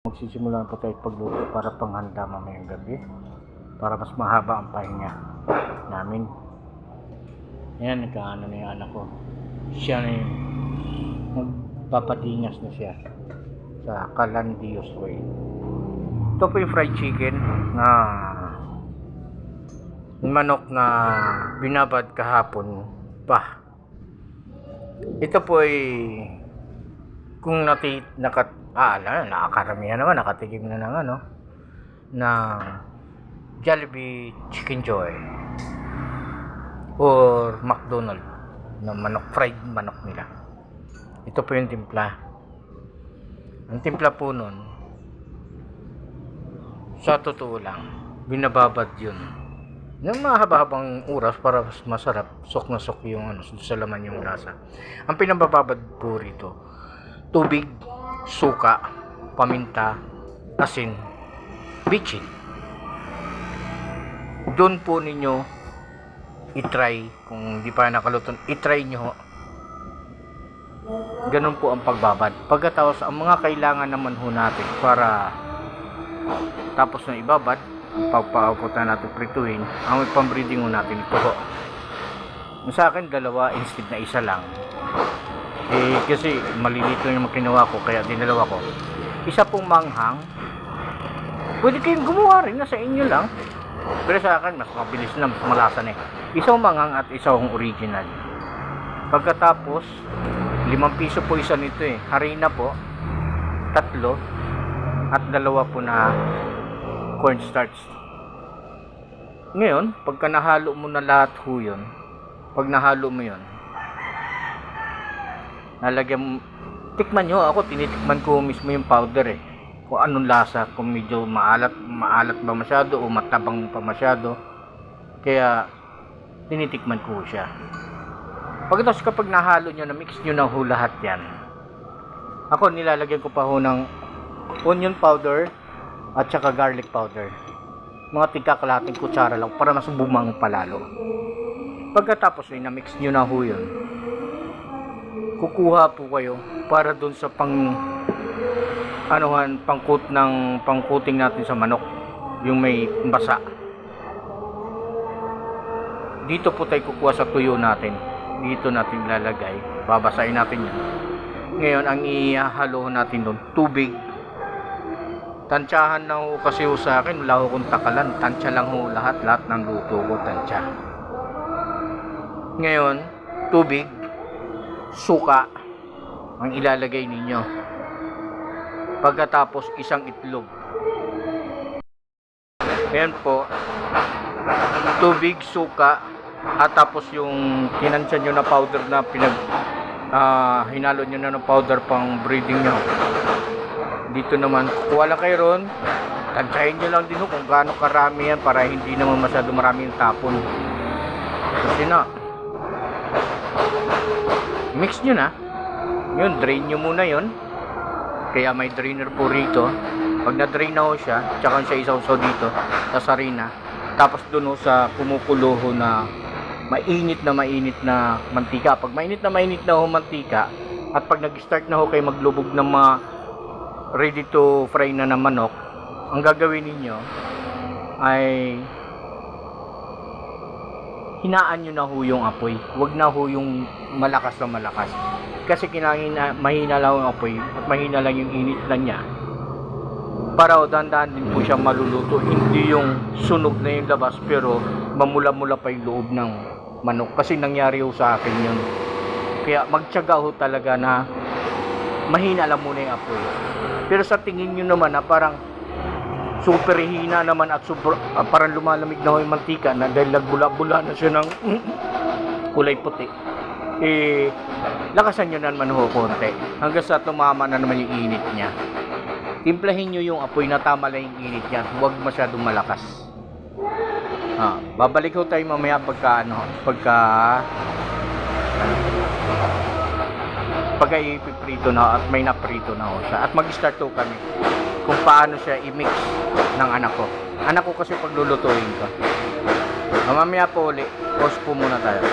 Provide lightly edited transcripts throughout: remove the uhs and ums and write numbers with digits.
Magsisimula po tayo pagluto para panghanda mamayang gabi, para mas mahaba ang pahinga namin. Ayan, nagkaano na yung anak ko. Siya na yung magpapadingas na siya sa Calandios Way. Ito po yung fried chicken na manok na binabad kahapon pa. Ito po ay kung nakakaramihan naman, nakatigim na ng Jollibee Chicken Joy or McDonald na manok, fried manok nila. Ito po yung timpla. Ang timpla po nun, sa totoo lang, binababad yun ng mahaba-habang oras para mas masarap, sok na sok yung sa laman yung lasa. Ang pinabababad po rito, tubig, suka, paminta, asin, bitchin. Doon po ninyo i-try, kung hindi pa nakaluto, i-try nyo. Ganun po ang pagbabad. Pagkatapos, ang mga kailangan naman ho natin para tapos na ibabad, pagpaupot na natin prituhin, ang pambreeding ho natin ito ho. Sa akin, dalawa instead na isa lang. Kasi malilito yung kinuha ko, kaya dinalawa ko. Isa pong manghang, pwede kayong gumawa rin, nasa inyo lang. Pero sa akin, mas mabilis na, mas malasa na Isang manghang at isang original. Pagkatapos, 5 piso po isa nito harina po, 3, at 2 po na cornstarch. Ngayon, pagka nahalo mo na lahat ho yun, pag nahalo mo yun, nalagyan, tikman nyo. Ako, tinitikman ko mismo yung powder kung anong lasa, kung medyo maalat ba masyado o matabang pa masyado. Kaya tinitikman ko siya. Pagkatapos kapag nahalo nyo, na mix nyo na ho lahat yan, ako nilalagyan ko pa ho ng onion powder at saka garlic powder, mga tigkakalating kutsara lang para mas bumang palalo. Pagkatapos ay na-mix nyo na ho yun, kukuha po kayo para dun sa pangkuting natin sa manok, yung may basa. Dito po tayo kukuha sa tuyo natin, dito natin ilalagay, babasahin natin yan. Ngayon, ang ihahalo natin doon, tubig. Tansyahan na ho kasi ho sa akin, wala ho kong takalan, tansya lang ho lahat ng luto ko, tansya. Ngayon, tubig, suka ang ilalagay ninyo. Pagkatapos, isang itlog. Ayan po, tubig, suka, at tapos yung kinansya nyo na powder na hinalo nyo na ng powder pang breeding nyo. Dito naman, kuha lang kayo ron, tansyahin nyo lang din kung gaano karami yan para hindi naman masyado marami yung tapon. Kasi na, mix nyo na yun, drain nyo muna yun, kaya may drainer po rito. Pag na-drain na ho siya, tsaka siya isawsaw dito sa sarina, tapos dun ho sa kumukulo ho na mainit na mantika. Pag mainit na ho mantika, at pag nag-start na ho kayo maglubog ng mga ready to fry na manok, ang gagawin ninyo ay hinaan nyo na ho yung apoy. Huwag na ho yung malakas na malakas, kasi mahina lang yung apoy at mahina lang yung init na niya, para dandan din po siya maluluto. Hindi yung sunog na yung labas pero mamula-mula pa yung loob ng manok, kasi nangyari ho sa akin yun. Kaya magtiyaga ho talaga na mahina lang muna yung apoy. Pero sa tingin nyo naman na parang super hina naman at parang lumalamig na ho yung mantika na dahil nagbula-bula na siya ng kulay puti, lakasan nyo naman ho konti hanggang sa tumama na naman yung init niya. Timplahin nyo yung apoy na tama lang yung init niya, huwag masyadong malakas. Babalik ho tayo mamaya pagka ipiprito na at may naprito na ho siya, at mag-start ho kami kung paano siya i-mix ng anak ko kasi paglulutuin ko. Mamaya po ulit, pause po muna tayo.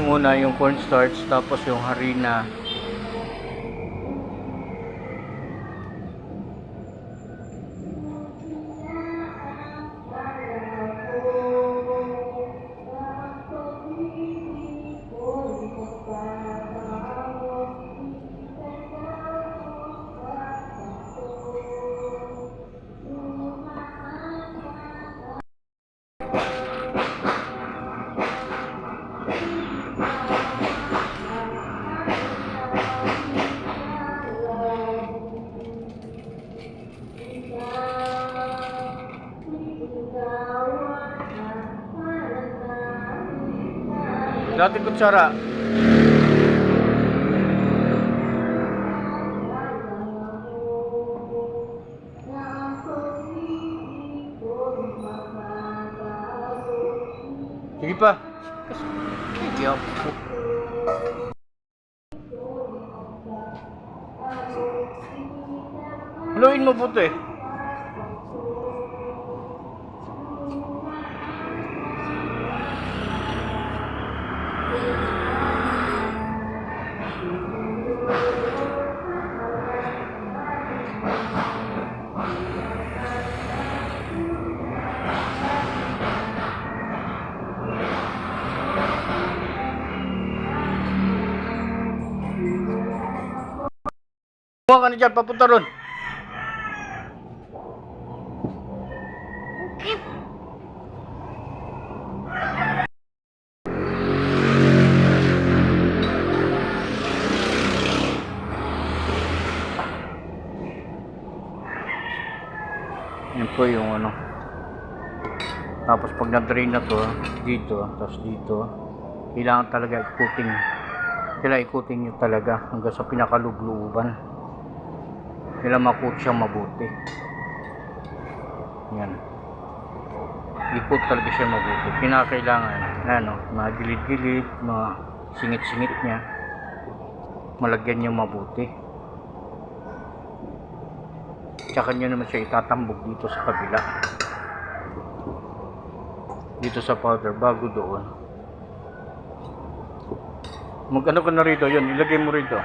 muna yung cornstarch, tapos yung harina. Dati kutsara. Sige pa. Sige ako. Haluin mo buto eh. Kumuha ka na dyan, papunta ron. Yan po yung ano. Tapos pag na-drain na to, dito, tapos dito, kailangan talaga ikutin. Kailangan ikutin nyo talaga hanggang sa pinakalugluban. Kailangan makut siya mabuti. Yan. Ikot talaga siya mabuti. Pinakailangan, ano, mga gilid-gilid, mga singit-singit niya, malagyan nyo mabuti. Tsaka nyo naman siya itatambog dito sa kabila, dito sa powder, bago doon. Mag-ano ka na rito, yun, ilagay mo rito.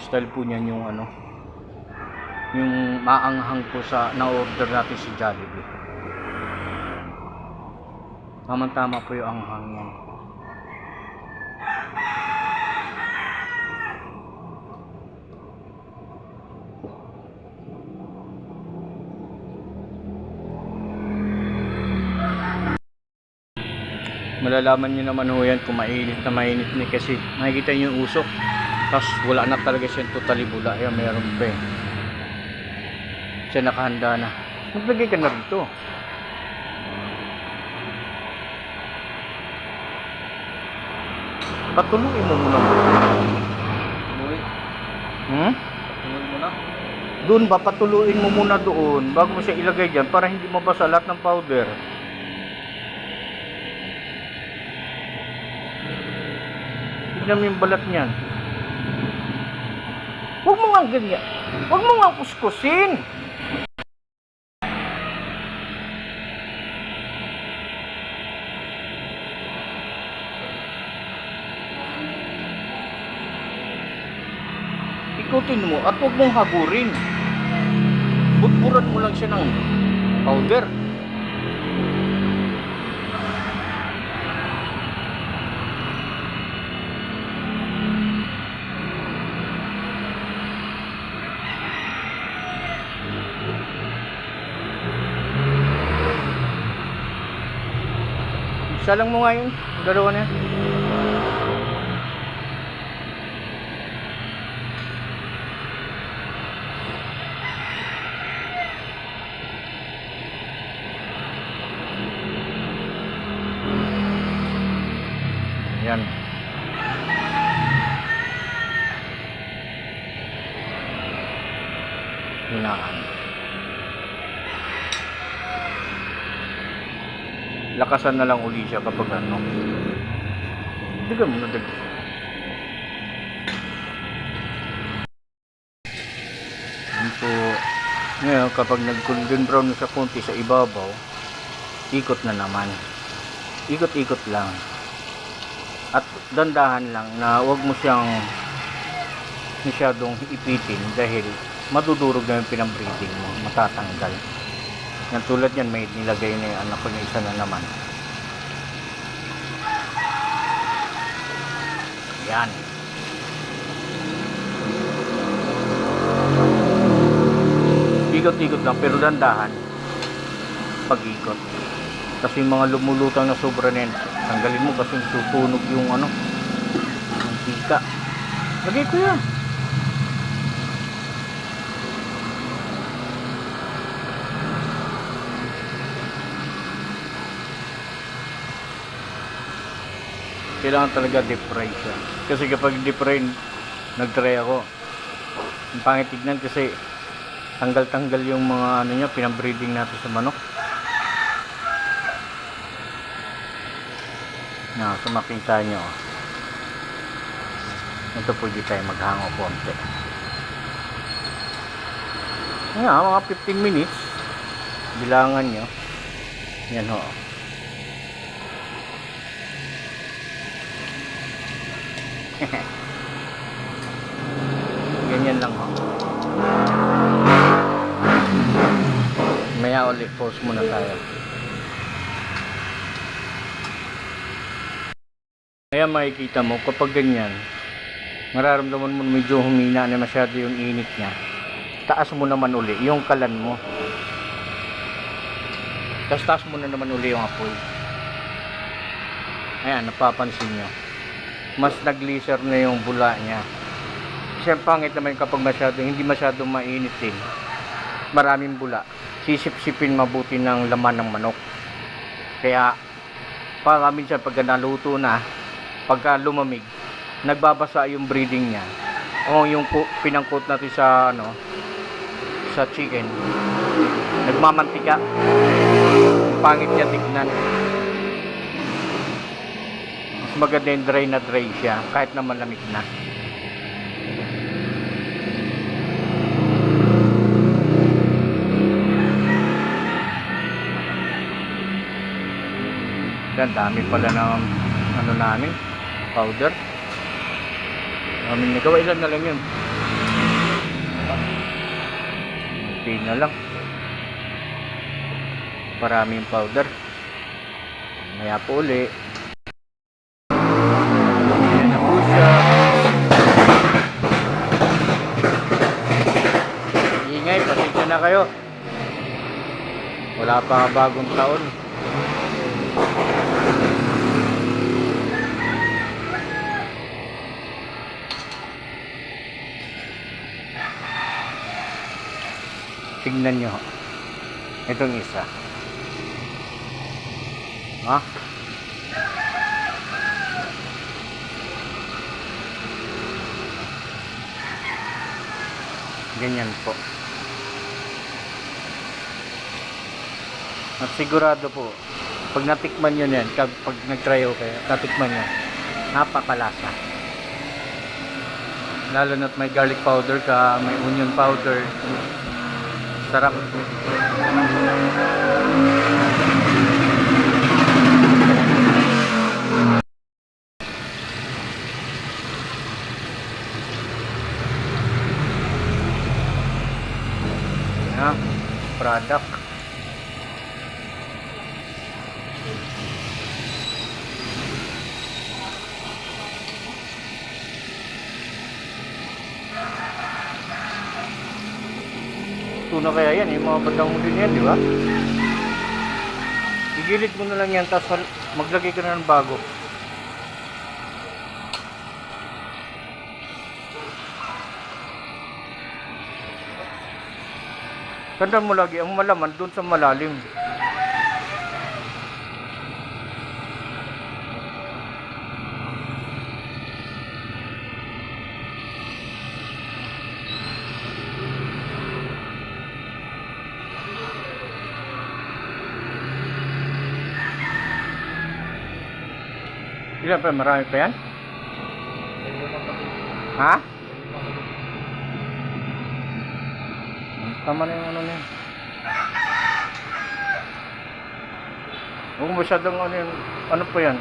Style po niyan yung ano, yung maanghang po sa na-order natin si Jollibee. Tama-tama po yung anghang yan. Malalaman nyo naman ho yan kung mainit na mainit na, kasi makikita nyo yung usok. Tapos wala na talaga siyang totally bula. Ayan, mayroon pa eh. Siya nakahanda na. Maglagay ka na rito. Patuluin mo muna. Patuluin mo na? Doon ba? Patuluin mo muna doon bago mo siya ilagay dyan para hindi mabasa lahat ng powder. Tignan mo yung balat niyan. Huwag mo nga ganyan. Huwag mo nga kuskusin. Ikutin mo at huwag mong hagurin. Budburan mo lang siya ng powder. Isa lang mo nga yun, dalawa na yan. Yan. Hinaan. lakasan na lang uli siya kapag ano. Dagan mo na dagan. Yan po. Ngayon, kapag nag-golden brown na sa konti sa ibabaw, ikot na naman. Ikot-ikot lang. At dandahan lang na huwag mo siyang masyadong ipitin dahil madudurog na yung pinambreeding mo, matatanggal. Yan, tulad yan, may nilagay na yung anak ko na isa na naman. Yan. Ikot-ikot lang pero dandahan pag-ikot. Kasi yung mga lumulutang na sobra na yan, tanggalin mo kasi susunog yung ano, yung tika. Lagay ko yan. Kailangan talaga deep fry siya. Kasi kapag deep fry, nag-try ako. Ang pangit tignan kasi tanggal-tanggal yung mga ano niya, pinabreeding natin sa manok. Na, so makita nyo. Ito pwede tayo maghango konti. Nga, mga 15 minutes. Bilangan nyo. Yan ho. Ganyan lang ho. Maya ulit, pause muna tayo. Kaya makikita mo kapag ganyan, nararamdaman mo medyo humina na masyado yung init niya, taas mo naman uli yung kalan mo. Tapos taas mo na naman uli yung apoy. Ayan, napapansin nyo, mas nagliser na yung bula niya. Kasi ang pangit naman kapag hindi masyadong mainit din, maraming bula, sisip-sipin mabuti ng laman ng manok. Kaya para minsan pag naluto na, pagka lumamig, nagbabasa yung breeding niya o yung pinangkot natin sa ano, sa chicken, nagmamantika. Pangit niya tignan. Mas maganda yung dry na dry siya kahit na malamig na. Yan, dami pala ng ano namin, powder. Namin nagawa, ilan na lang yun. Okay na lang. Maraming powder. Maya po uli. Ayan na po siya. Ingay, pasensya na kayo. Wala pa bagong taon. Tingnan nyo itong isa, ha? Ganyan po. At sigurado po pag natikman nyo yan, pag nag-try kayo, natikman nyo, napakalasa. Lalo na't may garlic powder ka, may onion powder, sarap. Yan, product. Tuna kaya yan, yung mga bandang huli yan, di ba? Igilid mo na lang yan, tapos maglagay ka na ng bago. Tandaan mo lagi, ang malaman dun sa malalim. Ilan pa? Marami pa yan? Ha? Tama na yung ano na yan. Huwag masyadong ano yun. Ano pa yan?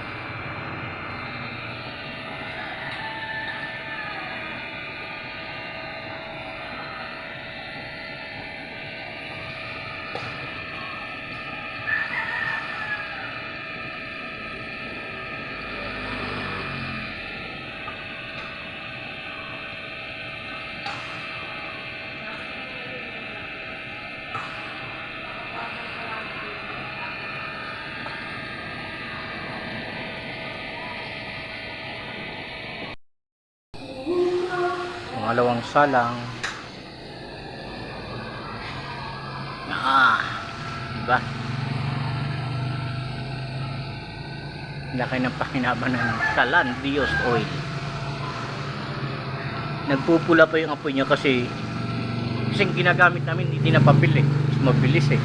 Pangalawang salang. Diba? Laki ng pakinaban ng Calandrios oil. Nagpupula pa yung apoy niya kasi ginagamit namin hindi na papel eh. Mabilis eh.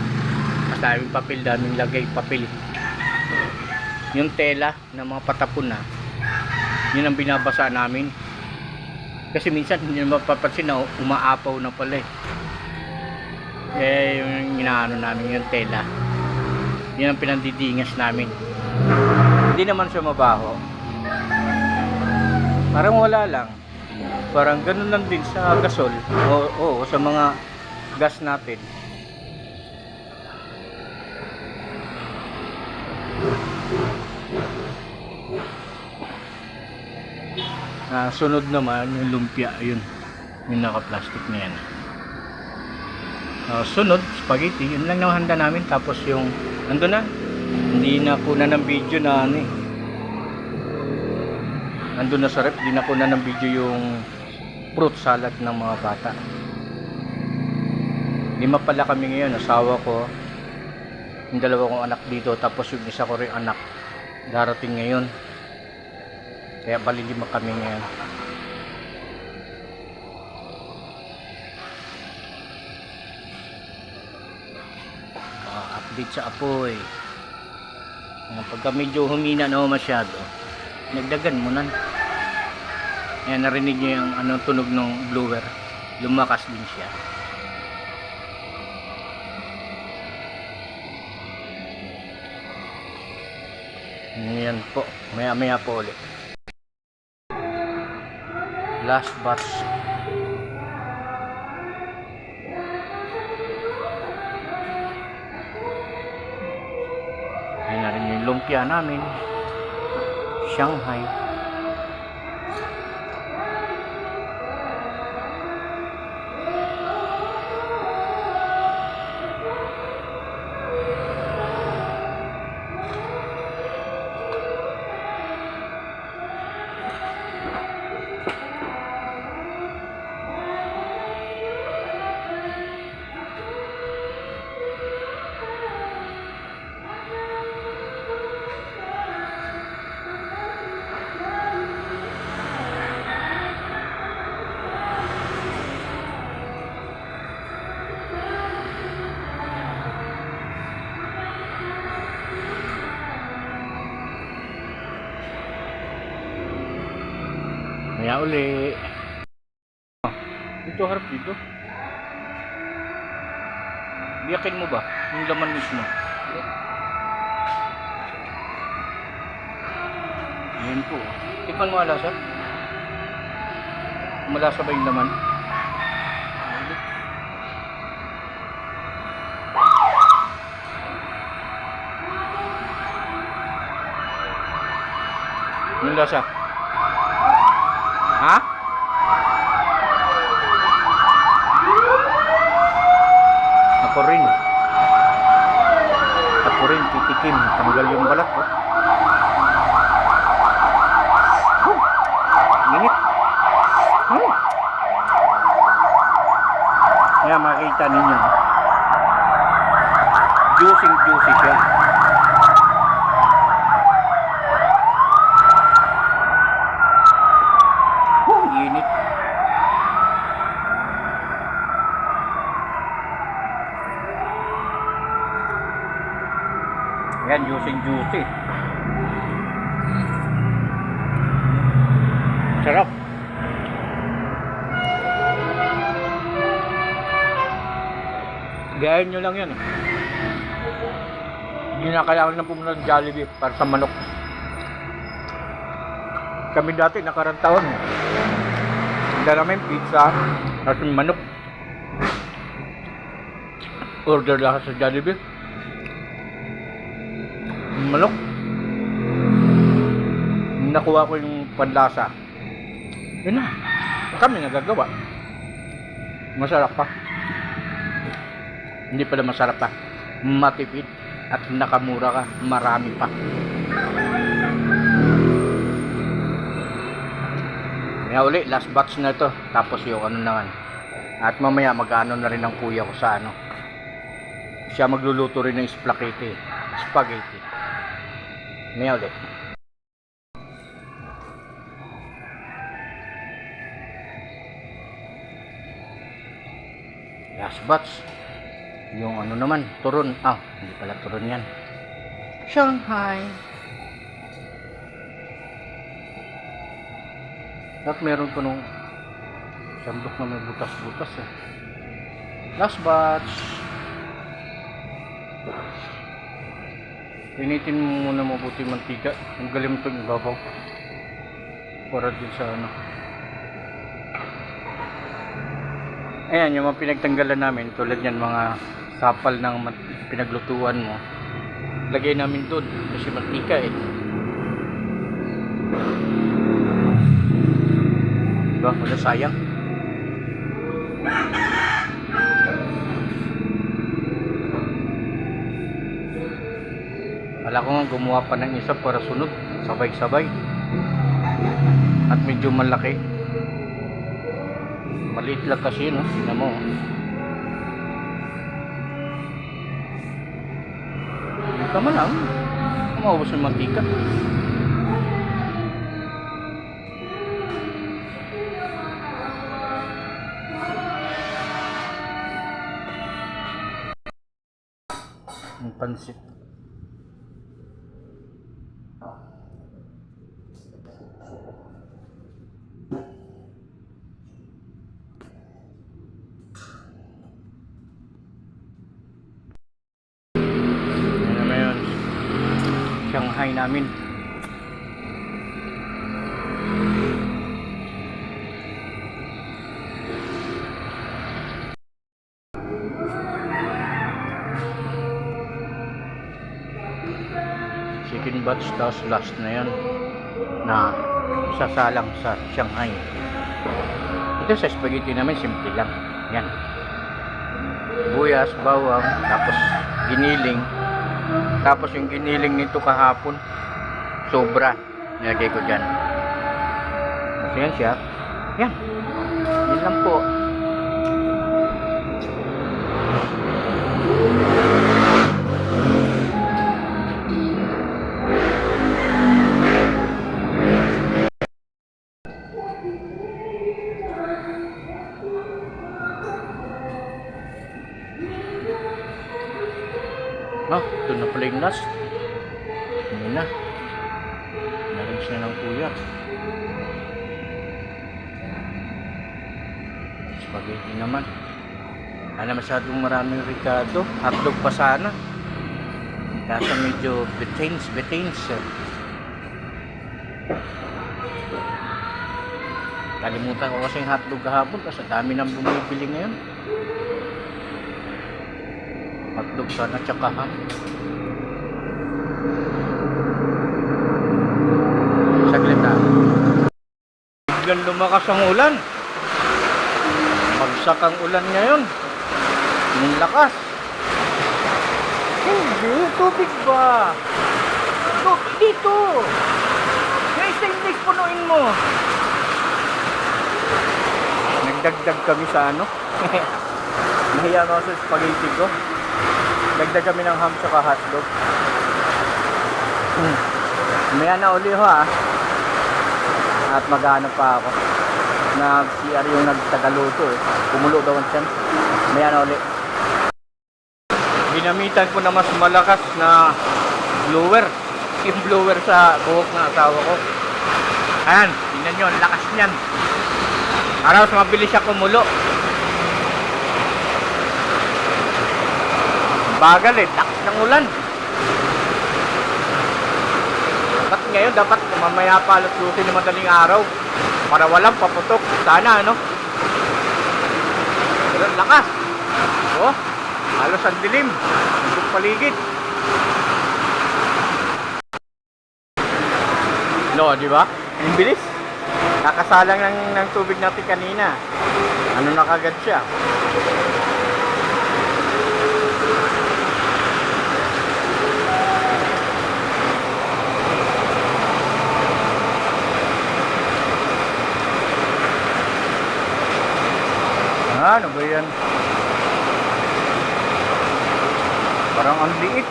Mas daming papel, daming lagay papel. Yung tela na mga patapon na, yun ang binabasa namin. Kasi minsan hindi na mapapansin na umaapaw na pala eh. Yung inaano namin yung tela. Yun ang pinandidingas namin. Hindi naman siya mabaho. Parang wala lang. Parang ganun lang din sa gasol. O sa mga gas natin. Sunod naman yung lumpia, yun yung naka-plastic na yan. Sunod spaghetti, yun lang ang handa namin. Tapos yung ando na, hindi na kuna ng video na ano eh, ando na sa rep, hindi na kuna ng video yung fruit salad ng mga bata. 5 pala kami ngayon, asawa ko, yung 2 kong anak dito, tapos yung isa ko rin anak darating ngayon. Kaya bali 5 kami ngayon. Update sa apoy. Pagka medyo humina na masyado, nagdagan mo nan. Ayan, narinig niyo yung ano, tunog ng blower. Lumakas din siya. Ayan po. Maya po ulit. Last batch. Ayan na rin yung lumpia namin. Shanghai. Maya uli. Dito harap dito. Biyakin mo ba? Yung laman mismo. Ayan po. Tikman mo alasa. Malasa ba yung laman? Yung lasa. Ha? Ako rin. Titikim. Tanggal yung balat ko. Init. Kaya makita ninyo. Juicy siya. Init. Yan, juicy. Sarap. Gayahin nyo lang yan eh. Hindi na kailangan na pumunta ng Jollibee para sa manok. Kami dati nakarang taon. Dala namin pizza at manok. Order lang sa Jollibee. Manok. Nakuha ko yung panlasa. Yun na. Kami nagagawa. Masarap pa. Hindi pala masarap pa. Matipid. At nakamura ka. Marami pa. Kaya uli, last batch na ito. Tapos yung ano naman. At mamaya mag-ano na rin ang kuya ko sa ano. Siya magluluto rin ng spaghetti. Spaghetti. Maya uli. Last batch. Yung ano naman, turon. Ah, hindi pala turon yan. Shanghai. At meron ko nung sandok na may butas-butas eh. Last batch. Initin mo muna mabuti mantika. Ang galim ito yung babaw. Para din sa ano. Ayan, yung mga pinagtanggalan namin, tulad yan mga sapal ng pinaglutuan mo. Lagay namin doon kasi mantika eh. Diba? Wala sayang. Wala ko nga gumawa pa ng isa para sunod. Sabay-sabay. At medyo malaki. Maliit lang kasi, no? Tingnan mo. Hindi ka man lang. Maubos yung mantika. Ang pansit. Shanghai namin. Chicken batch tapos last na yan na sasalang sa Shanghai. Ito sa spaghetti namin simple lang. Yan. Buyas, bawang, tapos giniling. Tapos yung giniling nito kahapon sobra, nilagay ko dyan. Kasi yan siya. Yan. Yan lang po. Ah, ito na pala yung last. Hindi na. Narins na ng kuya. Spaghetti naman. Ano masyadong maraming ricado. Hotdog pa sana. Kaso medyo betains. Kalimutan ko kasi yung hotdog kahapon kasi dami nang bumibili ngayon. Hotdog sana tsaka ham. Saglit na. Biglang lumakas ang ulan. Bagsak ang ulan ngayon. Ang lakas. Hindi, tubig ba? Tubig dito. Yung stainless punuin mo. Nagdagdag kami sa ano. Nahiya ako sa spaghetti ko. Dagdag kami ng ham tsaka hotdog. Maya na uli ho ah. At maghanap pa ako. Nag-CR yung nagtagaluto eh. Kumulo daw ang tiyan. Maya na uli. Ginamitan ko na mas malakas na blower. Yung blower sa buhok ng asawa ko. Ayan. tingnan nyo, ang lakas niyan. Araw, mabilis siya kumulo. Bagal eh, lakas ng ulan. Dapat mamaya pa alas 12 ng madaling araw para walang paputok. Sana, ano? Pero ang lakas. Oh, halos ang dilim. Ang paligid. No, di ba? Ang bilis. Kakasalang ng tubig natin kanina. Ano na kagad siya? Ano ba yan? Parang ang liit.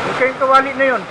Yung kayong kawali na yun.